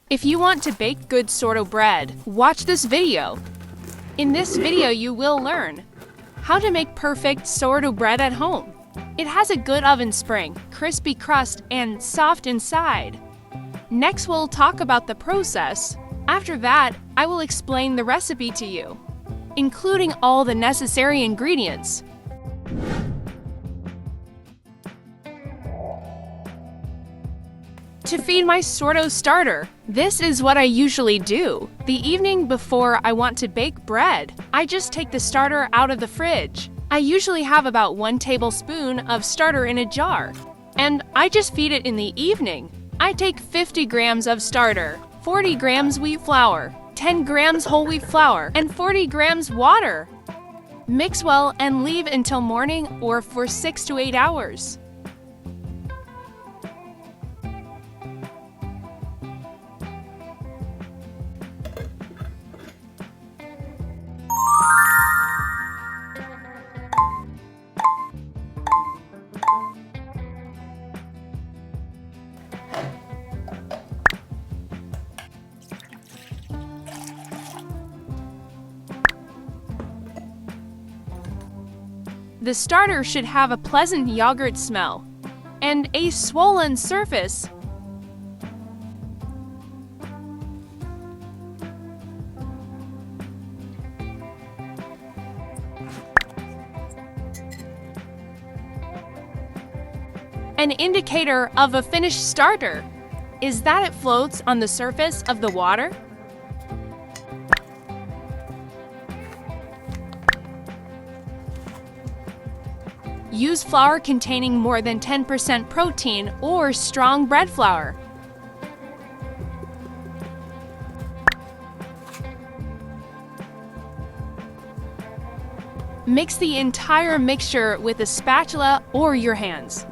If you want to bake good sourdough bread, watch this video. In this video you will learn how to make perfect sourdough bread at home. It has a good oven spring, crispy crust, and soft inside. Next we'll talk about the process. After that, I will explain the recipe to you, including all the necessary ingredients. To feed my sourdough starter, this is what I usually do. The evening before I want to bake bread, I just take the starter out of the fridge. I usually have about 1 tablespoon of starter in a jar, and I just feed it in the evening. I take 50 grams of starter, 40 grams wheat flour, 10 grams whole wheat flour, and 40 grams water. Mix well and leave until morning or for 6 to 8 hours. The starter should have a pleasant yogurt smell and a swollen surface. An indicator of a finished starter is that it floats on the surface of the water. Use flour containing more than 10% protein or strong bread flour. Mix the entire mixture with a spatula or your hands.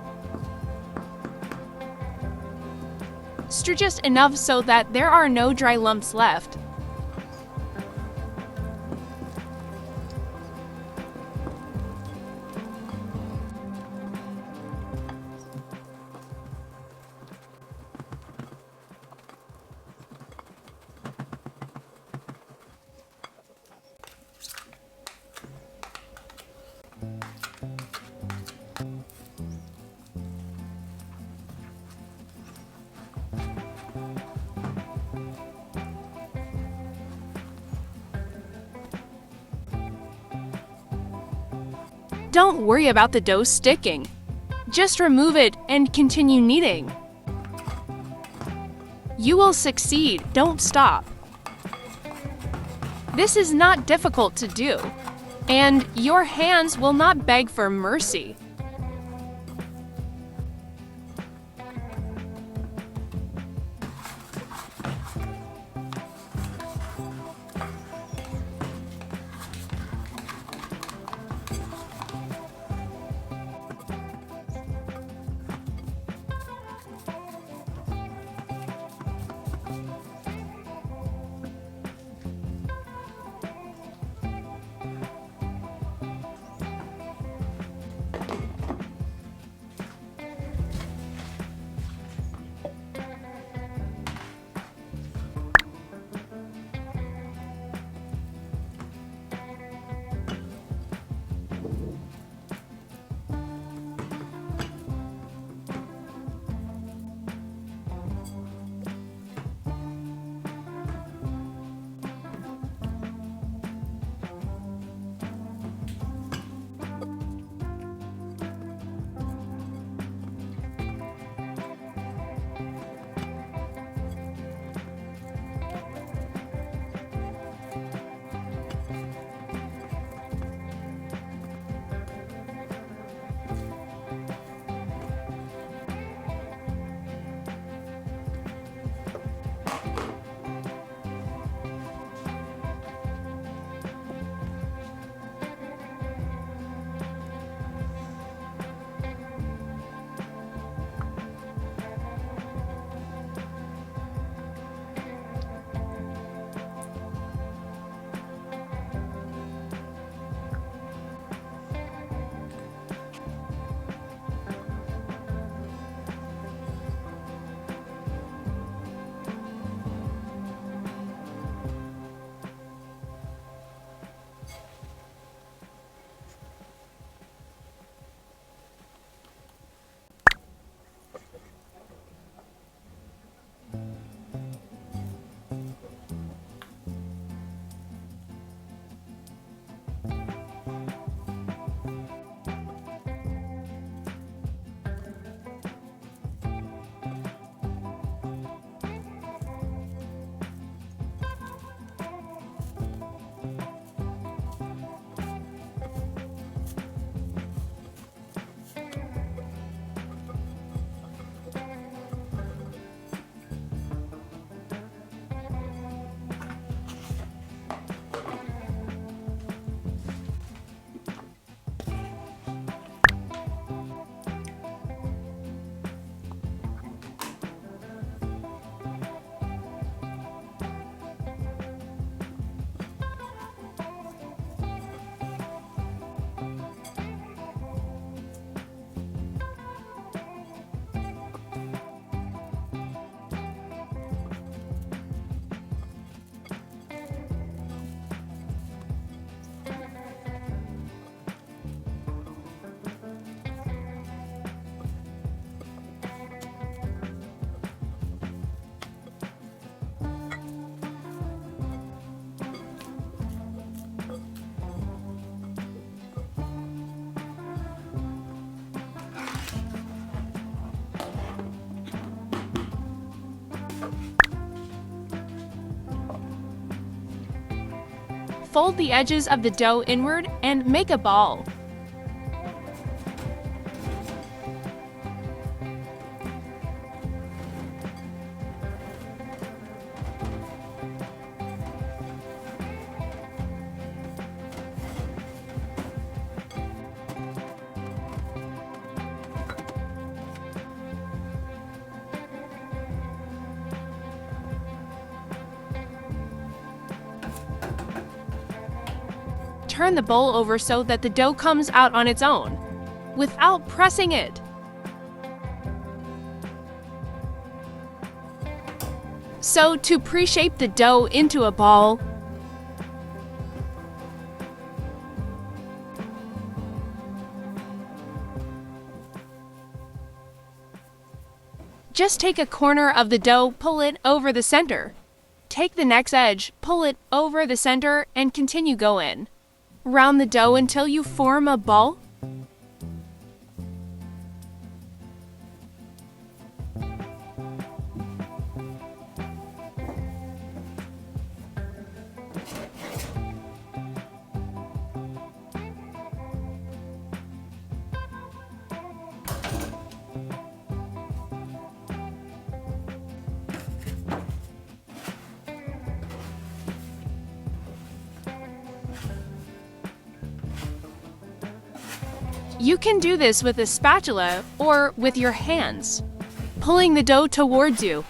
Stir just enough so that there are no dry lumps left. Don't worry about the dough sticking. Just remove it and continue kneading. You will succeed, don't stop. This is not difficult to do, and your hands will not beg for mercy. Fold the edges of the dough inward and make a ball. Turn the bowl over so that the dough comes out on its own, without pressing it. So, to pre-shape the dough into a ball, just take a corner of the dough, pull it over the center. Take the next edge, pull it over the center, and continue going. Round the dough until you form a ball. You can do this with a spatula or with your hands, pulling the dough towards you.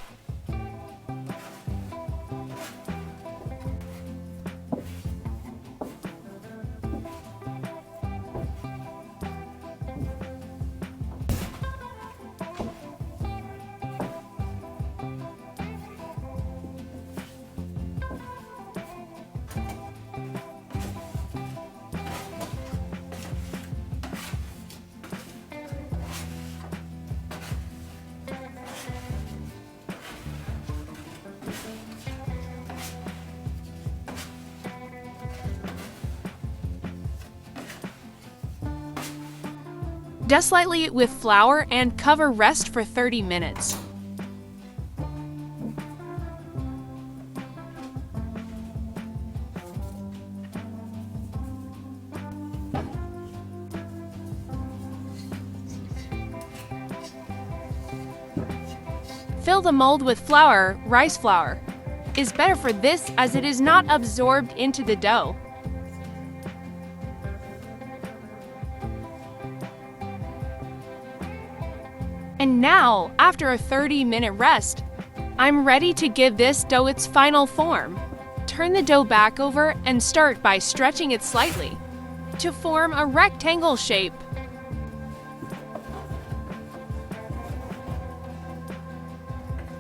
Dust lightly with flour and cover rest for 30 minutes. Fill the mold with flour. Rice flour is better for this as it is not absorbed into the dough. And now, after a 30-minute rest, I'm ready to give this dough its final form. Turn the dough back over and start by stretching it slightly to form a rectangle shape.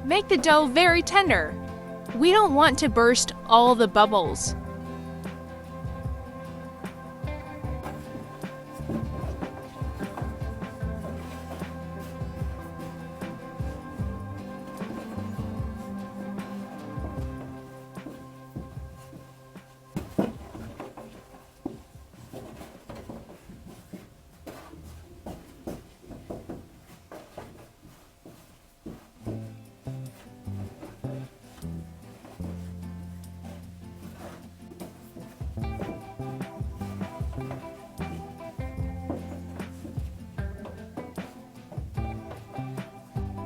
Make the dough very tender. We don't want to burst all the bubbles.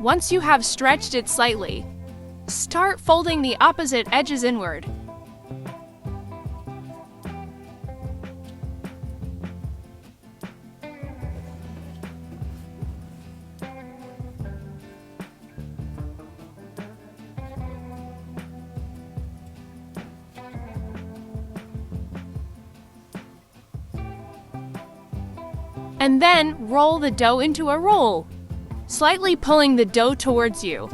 Once you have stretched it slightly, start folding the opposite edges inward. And then roll the dough into a roll, slightly pulling the dough towards you.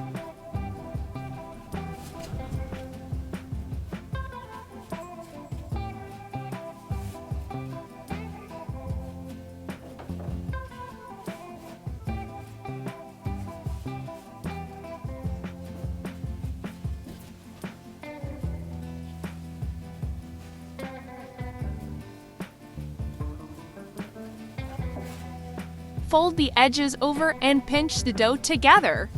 Fold the edges over and pinch the dough together.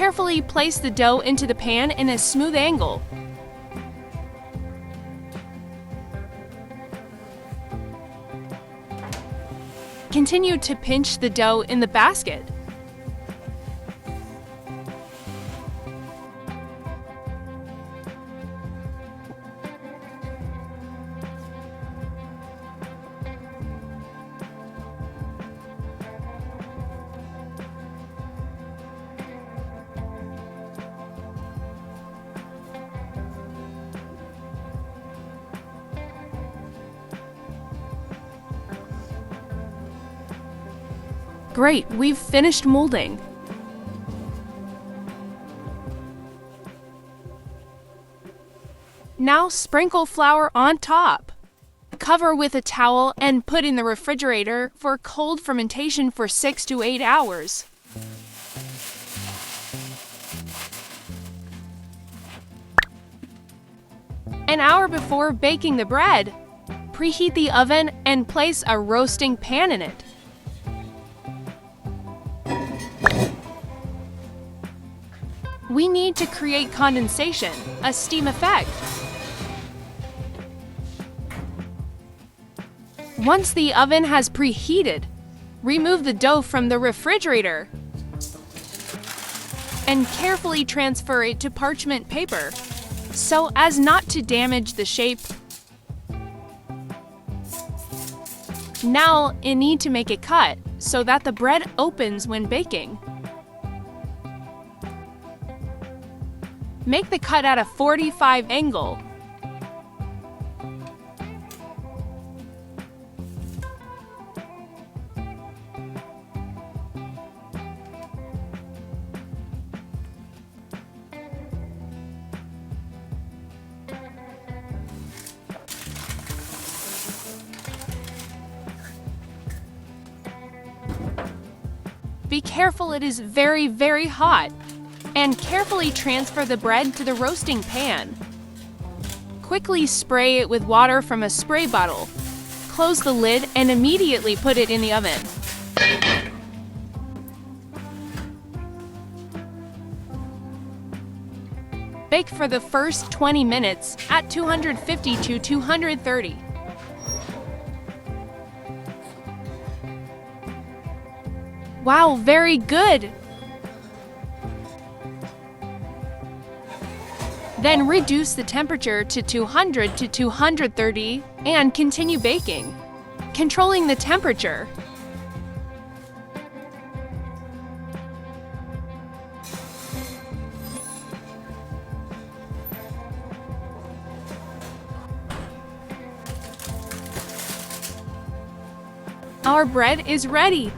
Carefully place the dough into the pan in a smooth angle. Continue to pinch the dough in the basket. Great, we've finished molding. Now sprinkle flour on top. Cover with a towel and put in the refrigerator for cold fermentation for 6 to 8 hours. An hour before baking the bread, preheat the oven and place a roasting pan in it. We need to create condensation, a steam effect. Once the oven has preheated, remove the dough from the refrigerator and carefully transfer it to parchment paper so as not to damage the shape. Now you need to make a cut so that the bread opens when baking. Make the cut at a 45 angle. Be careful, it is very, very hot. And carefully transfer the bread to the roasting pan. Quickly spray it with water from a spray bottle. Close the lid and immediately put it in the oven. Bake for the first 20 minutes at 250 to 230. Wow, very good! Then reduce the temperature to 200 to 230 and continue baking, controlling the temperature. Our bread is ready.